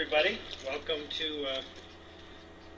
everybody. Welcome to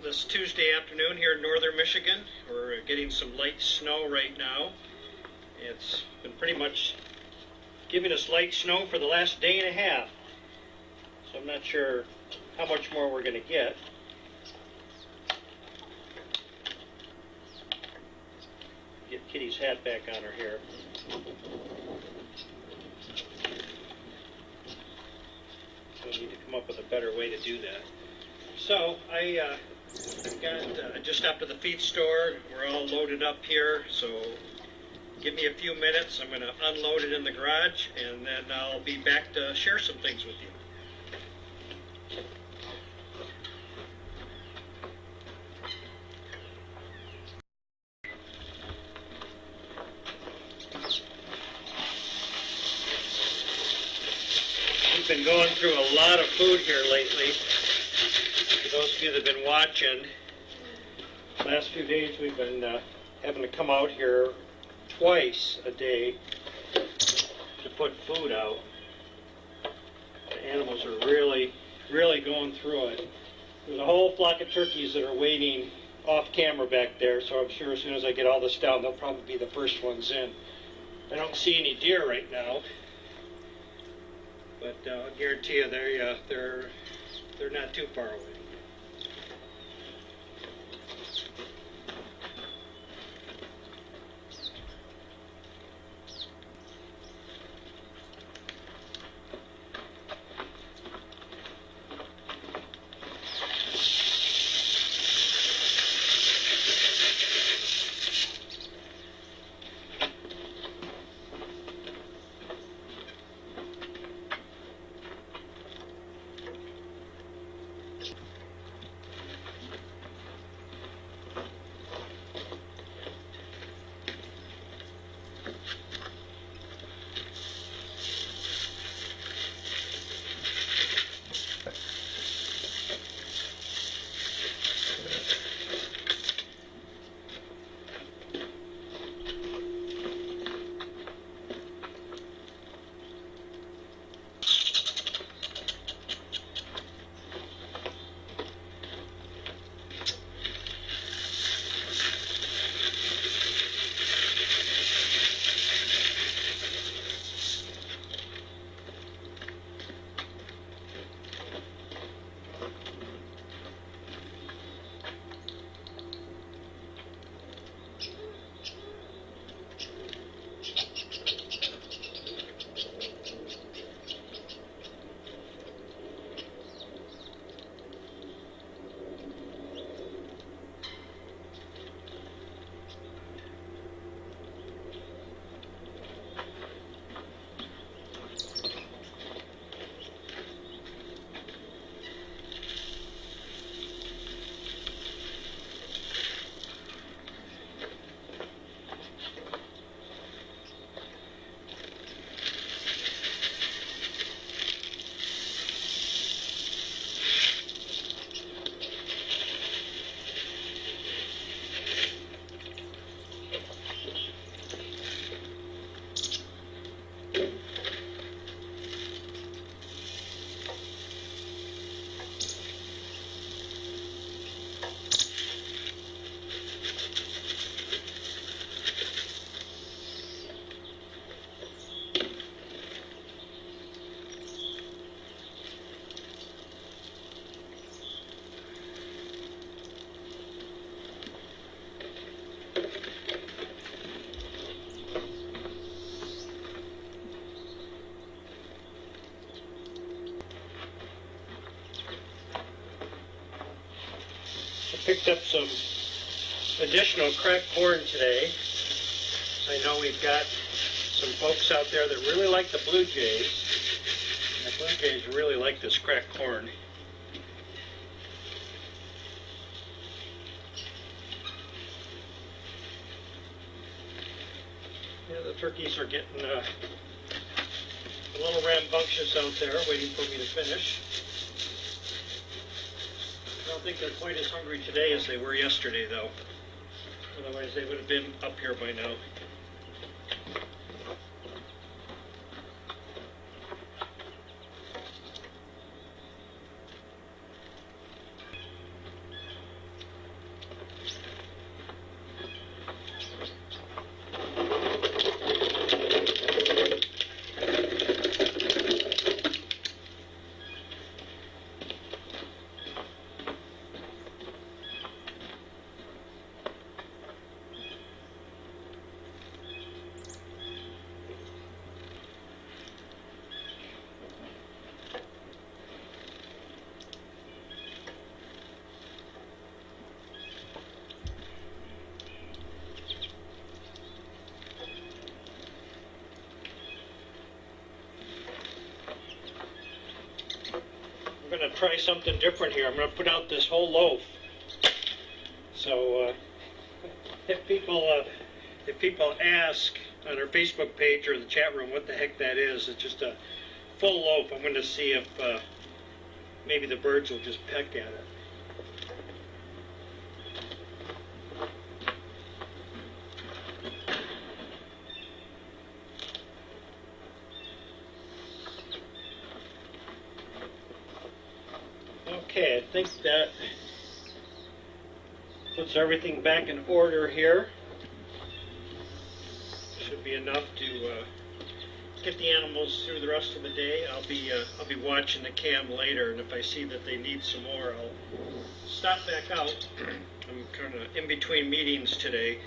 this Tuesday afternoon here in northern Michigan. We're getting some light snow right now. It's been pretty much giving us light snow for the last day and a half. So I'm not sure how much more we're going to get. Get Kitty's hat back on her here. We need to come up with a better way to do that. So I got just up to the feed store. We're all loaded up here, so give me a few minutes. I'm going to unload it in the garage, and then I'll be back to share some things with you. We've been going through a lot of food here lately. For those of you that have been watching, the last few days we've been having to come out here twice a day to put food out. The animals are really going through it. There's a whole flock of turkeys that are waiting off camera back there, so I'm sure as soon as I get all this down, they'll probably be the first ones in. I don't see any deer right now. But I'll guarantee you they're not too far away. Picked up some additional cracked corn today. I know we've got some folks out there that really like the blue jays. And the blue jays really like this cracked corn. Yeah, the turkeys are getting a little rambunctious out there, waiting for me to finish. I don't think they're quite as hungry today as they were yesterday, though. Otherwise, they would have been up here by now. try something different here. I'm going to put out this whole loaf. So if people ask on our Facebook page or the chat room what the heck that is, it's just a full loaf. I'm going to see if maybe the birds will just peck at it. Okay, I think that puts everything back in order here. Should be enough to get the animals through the rest of the day. I'll be watching the cam later, and if I see that they need some more, I'll stop back out. I'm kind of in between meetings today.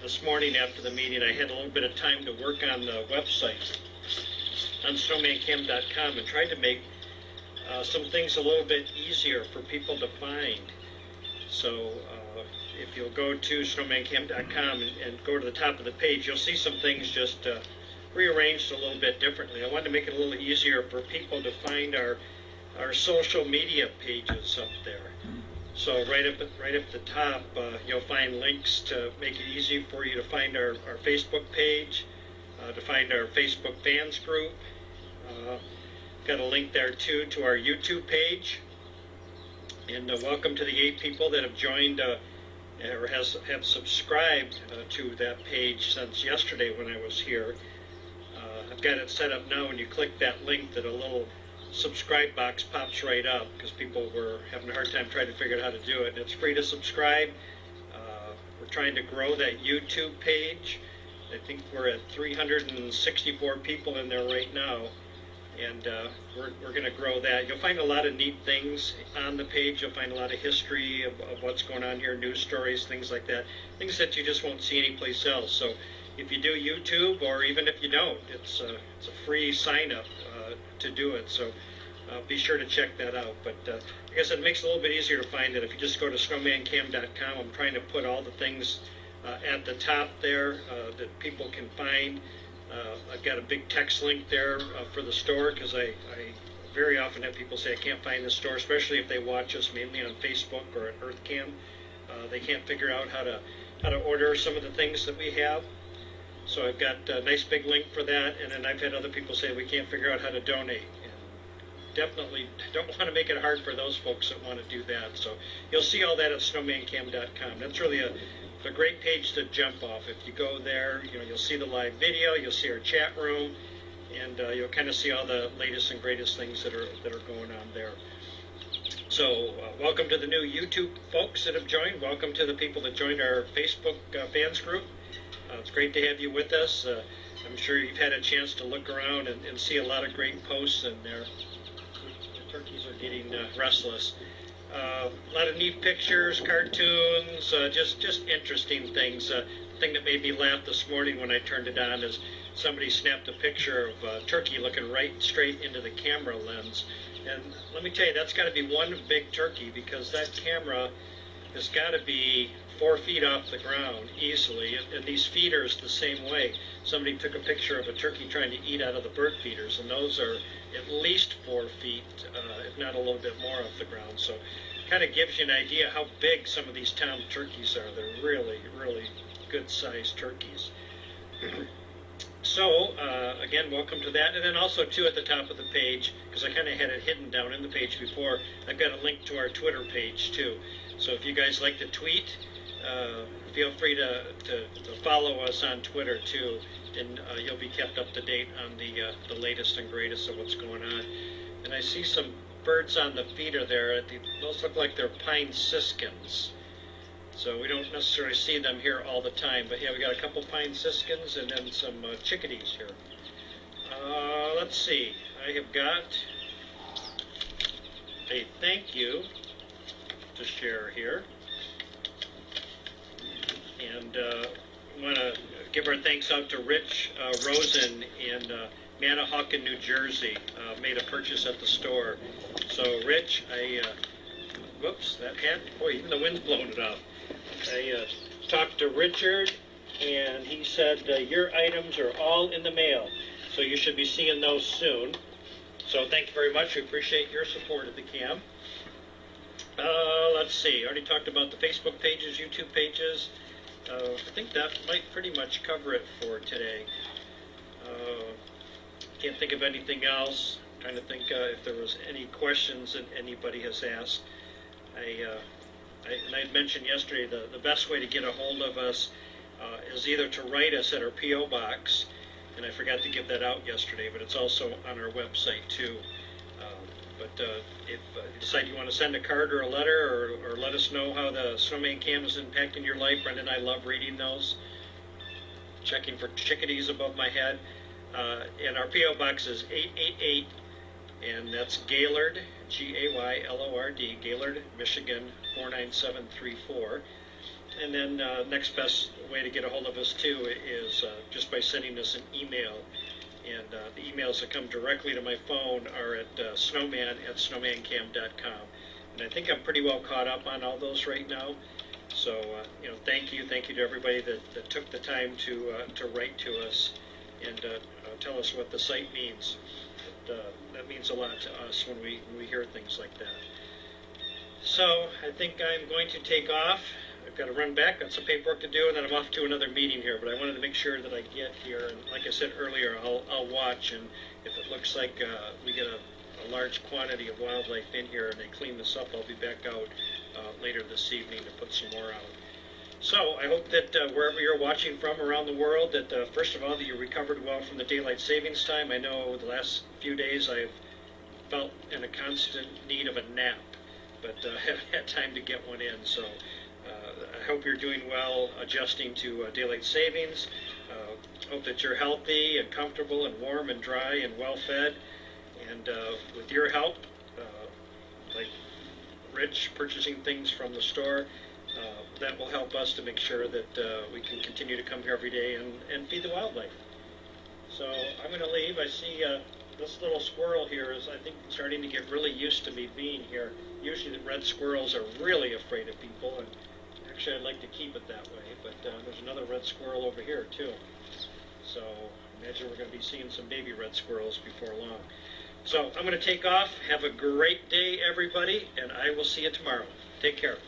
This morning after the meeting, I had a little bit of time to work on the website on snowmancam.com and tried to make some things a little bit easier for people to find. So if you'll go to snowmancam.com and go to the top of the page, you'll see some things just rearranged a little bit differently. I wanted to make it a little easier for people to find our social media pages up there. So right up at the top, you'll find links to make it easy for you to find our Facebook page, to find our Facebook fans group. Got a link there too to our YouTube page. And welcome to the 8 people that have joined or have subscribed to that page since yesterday when I was here. I've got it set up now. When you click that link, that a little subscribe box pops right up because people were having a hard time trying to figure out how to do it. And it's free to subscribe. We're trying to grow that YouTube page. I think we're at 364 people in there right now. And we're going to grow that. You'll find a lot of neat things on the page. You'll find a lot of history of what's going on here, news stories, things like that, things that you just won't see anyplace else. So if you do YouTube, or even if you don't, it's a free sign-up to do it. So be sure to check that out. But I guess it makes it a little bit easier to find it. If you just go to snowmancam.com, I'm trying to put all the things at the top there that people can find. I've got a big text link there for the store because I very often have people say I can't find the store, especially if they watch us mainly on Facebook or at EarthCam. They can't figure out how to order some of the things that we have. So I've got a nice big link for that, and then I've had other people say we can't figure out how to donate. And definitely don't want to make it hard for those folks that want to do that. So you'll see all that at snowmancam.com. That's really a great page to jump off. If you go there, you'll see the live video, you'll see our chat room, and you'll kind of see all the latest and greatest things that are going on there. So welcome to the new YouTube folks that have joined. Welcome to the people that joined our Facebook fans group. It's great to have you with us. I'm sure you've had a chance to look around and see a lot of great posts in there. The turkeys are getting restless. A lot of neat pictures, cartoons, just interesting things. The thing that made me laugh this morning when I turned it on is somebody snapped a picture of a turkey looking right straight into the camera lens. And let me tell you, that's got to be one big turkey because that camera has got to be 4 feet off the ground easily. And these feeders the same way. Somebody took a picture of a turkey trying to eat out of the bird feeders, and those are at least 4 feet, if not a little bit more off the ground. So kind of gives you an idea how big some of these town turkeys are. They're really, really good-sized turkeys. So, again, welcome to that. And then also, too, at the top of the page, because I kind of had it hidden down in the page before, I've got a link to our Twitter page, too. So if you guys like to tweet, feel free to follow us on Twitter, too, and you'll be kept up to date on the latest and greatest of what's going on. And I see some birds on the feeder there. Those look like they're pine siskins. So we don't necessarily see them here all the time, but yeah, we got a couple pine siskins and then some chickadees here. Let's see. I have got a thank you to share here. And want to give our thanks out to Rich Rosen in Manahawkin, New Jersey. Made a purchase at the store. So Rich, whoops, that hat, boy, even the wind's blowing it off. I talked to Richard, and he said your items are all in the mail, so you should be seeing those soon. So thank you very much. We appreciate your support of the cam. Let's see. I already talked about the Facebook pages, YouTube pages. I think that might pretty much cover it for today. Can't think of anything else. Trying to think if there was any questions that anybody has asked. And I had mentioned yesterday the best way to get a hold of us is either to write us at our P.O. Box, and I forgot to give that out yesterday, but it's also on our website too. But if you decide you want to send a card or a letter, or let us know how the Snowman Cam is impacting your life, Brenda and I love reading those. Checking for chickadees above my head. And our P.O. Box is 888, and that's Gaylord, Gaylord, Gaylord, Michigan 49734. And then next best way to get a hold of us too is just by sending us an email. And the emails that come directly to my phone are at snowman@snowmancam.com. And I think I'm pretty well caught up on all those right now. So thank you to everybody that took the time to write to us and tell us what the site means. That means a lot to us when we hear things like that. So I think I'm going to take off. I've got to run back, got some paperwork to do, and then I'm off to another meeting here. But I wanted to make sure that I get here, and like I said earlier, I'll watch, and if it looks like we get a large quantity of wildlife in here and they clean this up, I'll be back out later this evening to put some more out. So I hope that wherever you're watching from around the world, that first of all, that you recovered well from the daylight savings time. I know the last few days I've felt in a constant need of a nap, but I haven't had time to get one in. So I hope you're doing well adjusting to daylight savings. Hope that you're healthy and comfortable and warm and dry and well fed. And with your help, like Rich purchasing things from the store, that will help us to make sure that we can continue to come here every day and feed the wildlife. So I'm going to leave. I see this little squirrel here is, I think, starting to get really used to me being here. Usually the red squirrels are really afraid of people, and actually I'd like to keep it that way, but there's another red squirrel over here too. So imagine we're going to be seeing some baby red squirrels before long. So I'm going to take off. Have a great day, everybody, and I will see you tomorrow. Take care.